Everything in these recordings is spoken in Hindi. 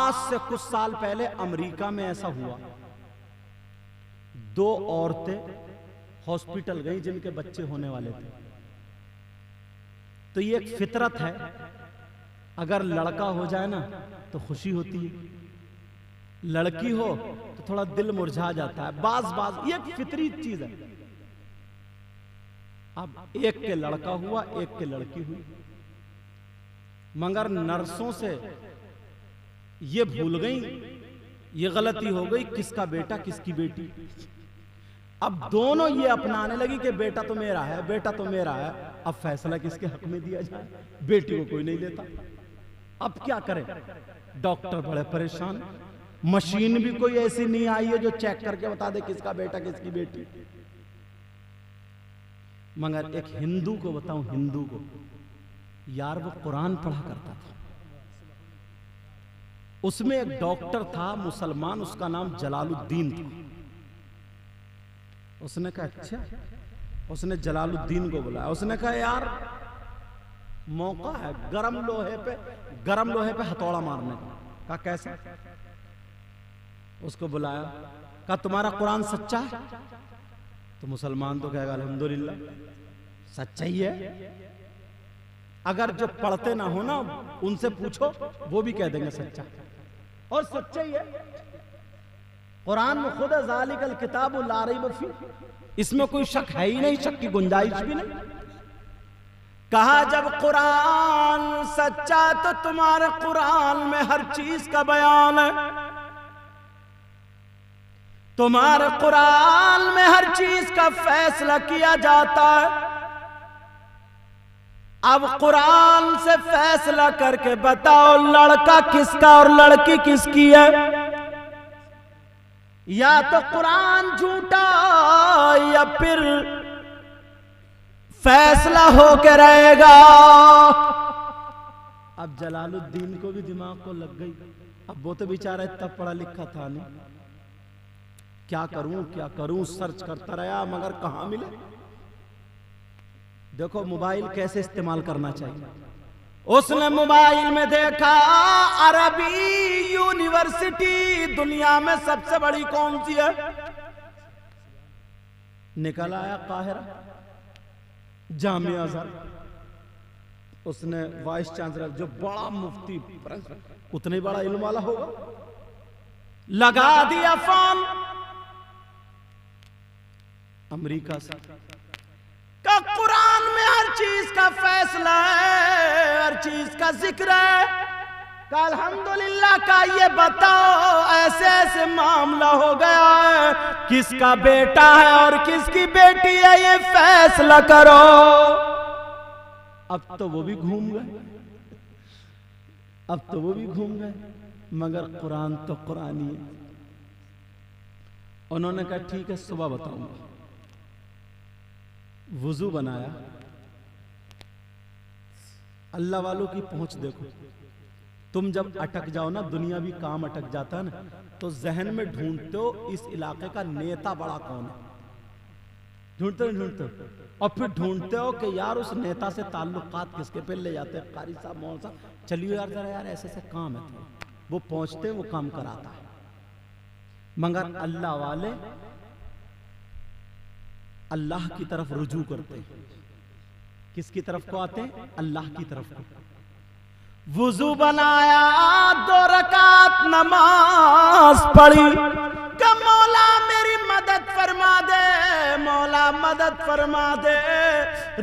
आज से कुछ साल पहले अमेरिका में ऐसा हुआ, 2 औरतें हॉस्पिटल गई जिनके बच्चे होने वाले थे। तो ये एक फितरत है, अगर लड़का हो जाए ना तो खुशी होती है, लड़की हो तो थोड़ा दिल मुरझा जाता है। बाज ये एक फितरी चीज है। अब एक के लड़का हुआ, एक के लड़की हुई, मगर नर्सों से ये भूल गई, ये गलती हो गई किसका बेटा किसकी बेटी। अब दोनों ये अपनाने लगी कि बेटा तो मेरा है, बेटा तो मेरा है। अब फैसला किसके हक में दिया जाए? बेटी को कोई नहीं लेता। अब क्या करें? डॉक्टर बड़े परेशान, मशीन भी कोई ऐसी नहीं आई है जो चेक करके बता दे किसका बेटा किसकी बेटी। मगर एक हिंदू को बताऊं, हिंदू को यार, वो कुरान पढ़ा करता था। उसमें एक डॉक्टर था मुसलमान, उसका नाम जलालुद्दीन था। उसने कहा अच्छा, उसने जलालुद्दीन को बुलाया। उसने कहा यार मौका है गरम लोहे पे हथौड़ा मारने का। कहा कैसा? उसको बुलाया, कहा तुम्हारा कुरान सच्चा है? तो मुसलमान तो कहेगा अल्हम्दुलिल्लाह सच्चा ही है। अगर जो पढ़ते ना हो ना उनसे पूछो, वो भी कह देंगे सच्चा, और सच्चा ही है। कुरान में खुद ज़ालिकल किताबु ला रैब फी, इसमें कोई शक है ही नहीं, शक की गुंजाइश भी नहीं। कहा जब कुरान सच्चा तो तुम्हारे कुरान में हर चीज का बयान है, तुम्हारे कुरान में हर चीज का फैसला किया जाता है। अब कुरान से फैसला करके बताओ लड़का किसका और लड़की किसकी है? या तो कुरान झूठा या फिर फैसला होके रहेगा। अब जलालुद्दीन को भी दिमाग को लग गई। अब वो तो बेचारा इतना पढ़ा लिखा था नहीं, क्या करूं सर्च करता रहा, मगर कहां मिले। देखो मोबाइल कैसे इस्तेमाल करना चाहिए। उसने मोबाइल में देखा अरबी यूनिवर्सिटी दुनिया में सबसे बड़ी कौन सी है? निकल आया काहिरा, जामिया अज़हर। उसने वाइस चांसलर जो बड़ा मुफ्ती, उतना ही बड़ा इल्म वाला होगा, लगा दिया फोन अमेरिका से। का कुरान में हर चीज का फैसला है, हर चीज का जिक्र है। का अल्हम्दुलिल्लाह का ये बताओ ऐसे ऐसे मामला हो गया है, किसका बेटा है और किसकी बेटी है, ये फैसला करो। अब तो वो भी घूम गए, मगर कुरान तो कुरान ही है। उन्होंने कहा ठीक है सुबह बताऊंगा। वुजू बनाया। अल्लाह वालों की पहुंच देखो, तुम जब अटक जाओ ना, दुनियावी काम अटक जाता है ना, तो जहन में ढूंढते हो इस इलाके का नेता बड़ा कौन है, ढूंढते हो, और फिर ढूंढते हो कि यार उस नेता से ताल्लुकात किसके पे ले जाते हैं, कारी साहब मौलाना साहब, चलिए यार जरा यार ऐसे ऐसे काम है, वो पहुंचते वो काम कराता है। मगर अल्लाह वाले अल्लाह की तरफ रुजू करते हैं। किसकी तरफ को आते हैं? अल्लाह की तरफ को। वुजू बनाया, 2 रकात नमाज पढ़ी, कि मौला मेरी मदद फरमा दे, मौला मदद फरमा दे।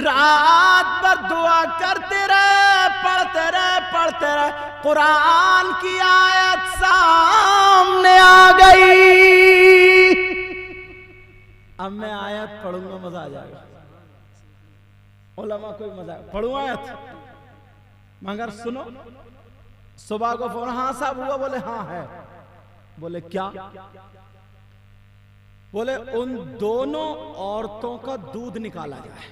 रात भर दुआ करते रहे, पढ़ते रहे। कुरान की आयत सामने आ गई। अब मैं आयत पढ़ूंगा, मजा आ जाएगा। उलमा कोई मजा पढ़ू आयत, मगर सुनो। सुबह को फोन, हाँ साहब हुआ? बोले हाँ है। बोले क्या? बोले उन दोनों औरतों का दूध निकाला जाए,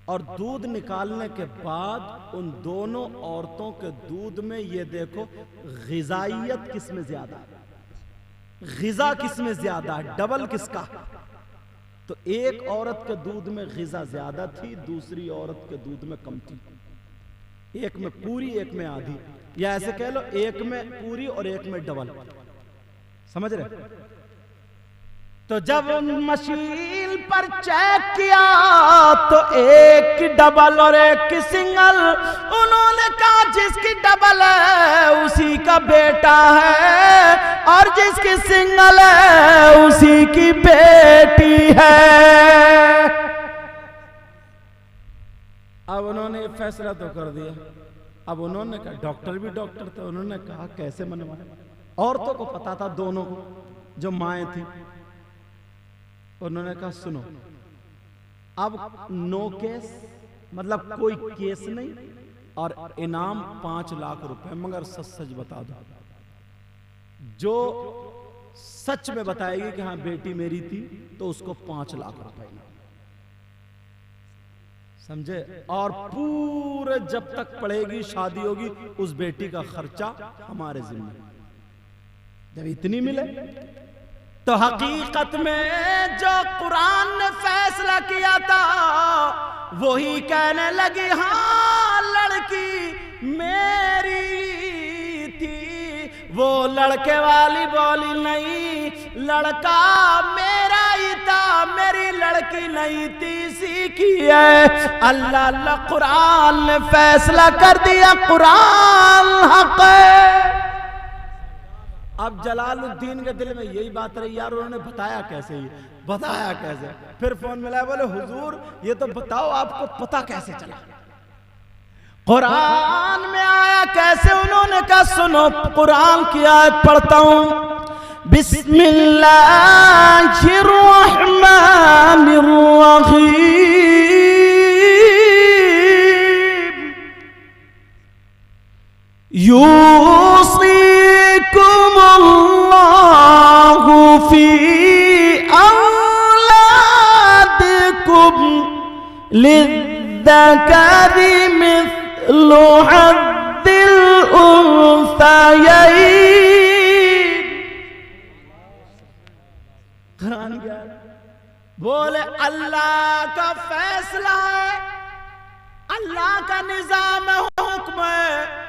और दूध निकालने के बाद उन दोनों औरतों के दूध में ये देखो ग़िज़ाइयत किसमें ज्यादा है, ग़िज़ा किसमें ज्यादा है, डबल किसका। तो एक औरत के दूध में ग़िज़ा ज्यादा थी, दूसरी औरत के दूध में कम थी। एक में पूरी एक में आधी, या ऐसे कह लो एक में पूरी और एक में डबल, समझ रहे? तो जब मशीन पर चेक किया तो एक की डबल और एक की सिंगल, उन्होंने कहा जिसकी डबल है उसी का बेटा है और जिसकी सिंगल है उसी की बेटी है। अब उन्होंने फैसला तो कर दिया। अब उन्होंने कहा, डॉक्टर भी डॉक्टर थे, उन्होंने कहा कैसे मनवाए? औरतों को पता था, दोनों को, जो माएँ थी। उन्होंने कहा सुनो, अब नो केस, मतलब कोई केस नहीं, और इनाम 5 लाख रुपए, मगर सच सच बता दो। जो सच में बताएगी कि हाँ बेटी मेरी थी तो उसको 5 लाख रुपए, समझे? और पूरे जब तक पढ़ेगी शादी होगी उस बेटी का खर्चा हमारे जिम्मे। जब इतनी मिले तो हकीकत में जो कुरान ने फैसला किया था वही कहने लगी, हाँ लड़की मेरी थी। वो लड़के वाली बोली नहीं, लड़का मेरा ही था, मेरी लड़की नहीं थी, सीखी है। अल्लाह अल्लाह कुरान ने फैसला कर दिया, कुरान हक है। अब जलालुद्दीन के दिल में यही बात रही, यार उन्होंने बताया कैसे? ये बताया कैसे? फिर फोन मिलाया, बोले हुजूर ये तो बताओ आपको पता कैसे चला? कुरान में आया कैसे? उन्होंने कहा सुनो, कुरान की आयत पढ़ता हूं। बिस्मिल्लाहिर्रहमानिर्रहीम, यूसीकुमुल्लाहु फी औलादिकुम लिज़्ज़करी मिस्लु हद्दिल उन्सयैन। कुरान क्या बोले? अल्लाह का फैसला है, अल्लाह का निजाम है, हुक्म है।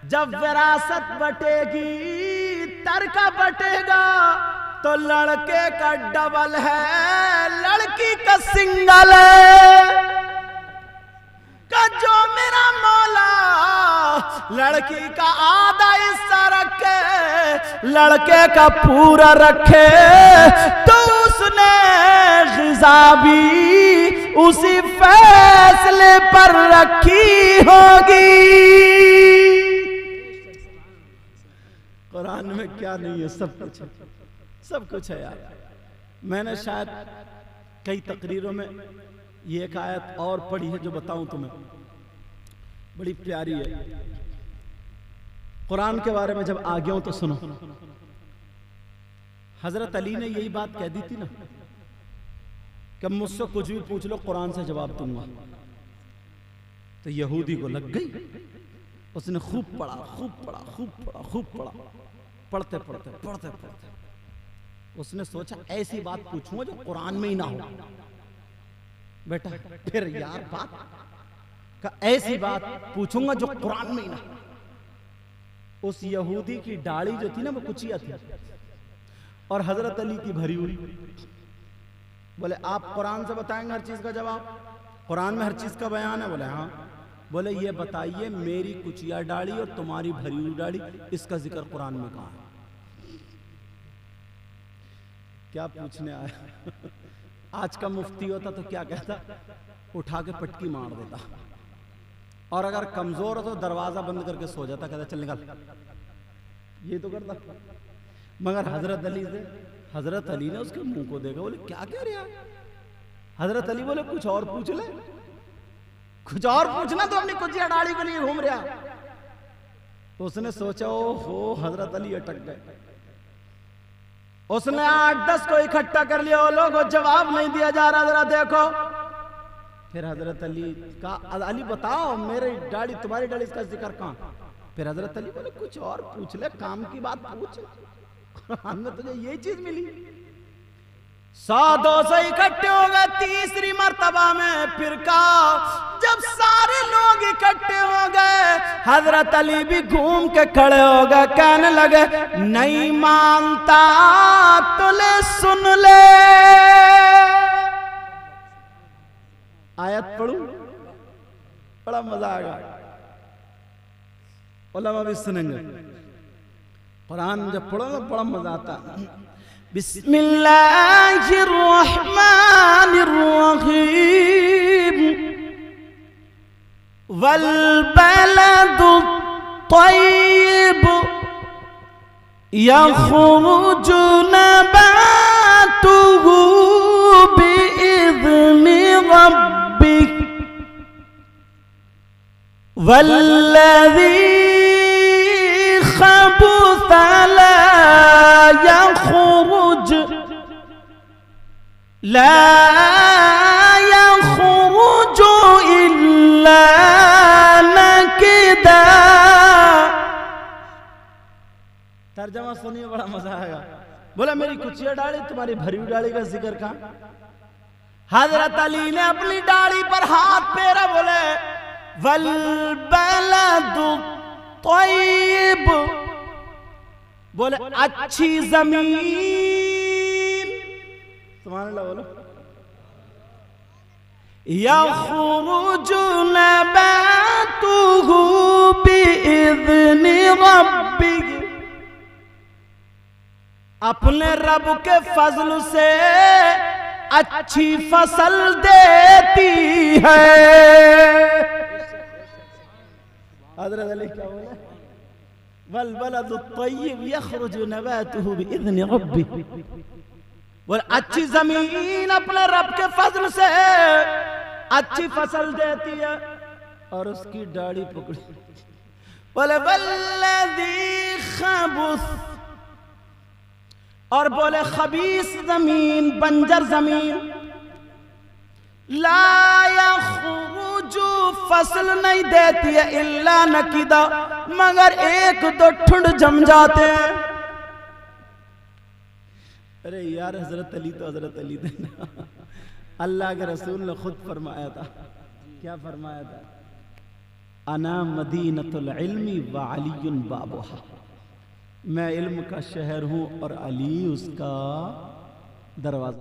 जब विरासत बटेगी, तरका बटेगा, तो लड़के का डबल है, लड़की का सिंगल है। का जो मेरा मौला लड़की का आधा हिस्सा रखे, लड़के का पूरा रखे, तो उसने ग़िज़ा भी उसी फैसले पर रखी होगी। कुरान में क्या नहीं है? सब कुछ है, सब कुछ है यार। मैंने शायद कई तकरीरों में ये एक आयत और पढ़ी है जो बताऊं तुम्हें, बड़ी प्यारी है। कुरान के बारे में जब आ गया हूं तो सुनो। हजरत अली ने यही बात कह दी थी ना कि मुझसे कुछ भी पूछ लो कुरान से जवाब दूंगा। तो यहूदी को लग गई, उसने खूब पढ़ा, खूब पढ़ा, खूब पढ़ा, खूब पढ़ा। पढ़ते पढ़ते पढ़ते पढ़ते उसने सोचा ऐसी बात पूछूंगा जो कुरान में ही ना हो। बेटा फिर यार बात का ऐसी बात पूछूंगा जो कुरान में ही ना हो। उस यहूदी की दाढ़ी जो थी ना वो कुचिया थी और हजरत अली की भरी हुई। बोले आप कुरान से बताएंगे हर चीज का जवाब? कुरान में हर चीज का बयान है? बोले हाँ। बोले ये बताइए मेरी कुचिया दाढ़ी और तुम्हारी भरी हुई दाढ़ी, इसका जिक्र कुरान में कहाँ है? क्या पूछने आया? आज का मुफ्ती होता तो क्या कहता? उठा के पटकी मार देता, और अगर कमजोर हो तो दरवाजा बंद करके सो जाता, कहता चल निकल। ये तो करता। मगर हजरत अली ने उसके मुंह को देखा, बोले क्या कह रहे? हजरत अली बोले कुछ और पूछ ले, कुछ और पूछना, तो अपनी कुचिया दाढ़ी के लिए घूम रहा। तो उसने सोचा ओहो हजरत अली अटक गए। उसने 8-10 को इकट्ठा कर लिया, वो लोग जवाब नहीं दिया जा रहा, जरा देखो। फिर हजरत अली का, अली बताओ मेरी दाढ़ी तुम्हारी दाढ़ी, इसका जिक्र कहाँ? फिर हजरत अली बोले कुछ और पूछ ले, काम की बात पूछ, कुरान में तुझे यही चीज मिली। 100-200 इकट्ठे हो गए। तीसरी मर्तबा में फिर कहा, जब सारे लोग इकट्ठे हो गए, हजरत अली भी घूम के खड़े हो गए, कहने लगे, नहीं मानता तो ले सुन ले। आयत पढ़ू, बड़ा मजा आएगा, उलमा भी सुनेंगे। कुरान जब पढ़ो ना बड़ा मजा आता है। बिस्मिल्लाहिर्रहमानिर्रहीम। वल बलदु तय्यिब यख़रुजु नबातुहु बिइज़्नि रब्बिह वल्लज़ी खबुथ ला यख़रुजु इल्ला नकिदा। तर्जमा सुनिए, बड़ा मजा आएगा। बोला, मेरी कुचिया डाली, तुम्हारी भरी हुई डाली का जिक्र कहां? हजरत अली ने अपनी डाली पर हाथ फेरा, बोले, वल बलदु तय्यिब, बोले अच्छी जमीन, सुभान अल्लाह बोलो, यख़रुजु नबातुहु बिइज़्नि रब्बिह, अपने रब के फजल से अच्छी फसल देती है। हज़रत अली क्या बोले? वल बलदु तय्यिब यख़रुजु नबातुहु बिइज़्नि रब्बिह, बोले अच्छी जमीन अपने रब के फजल से अच्छी फसल देती है। और उसकी डाढ़ी पकड़ी, बोले वल्लज़ी खबुथ, और बोले खबीस जमीन, बंजर जमीन, ला यख़रुजु, फसल नहीं देती है, इल्ला नकिदा, मगर एक दो ठुंड जम जाते हैं। अरे यार, हजरत अली तो हजरत अली थे ना। अल्लाह के रसूल ने खुद फरमाया था, क्या फरमाया था? अना मदीनतुल इल्मी व अलीयुन बाबुहा, मैं इल्म का शहर हूं और अली उसका दरवाजा।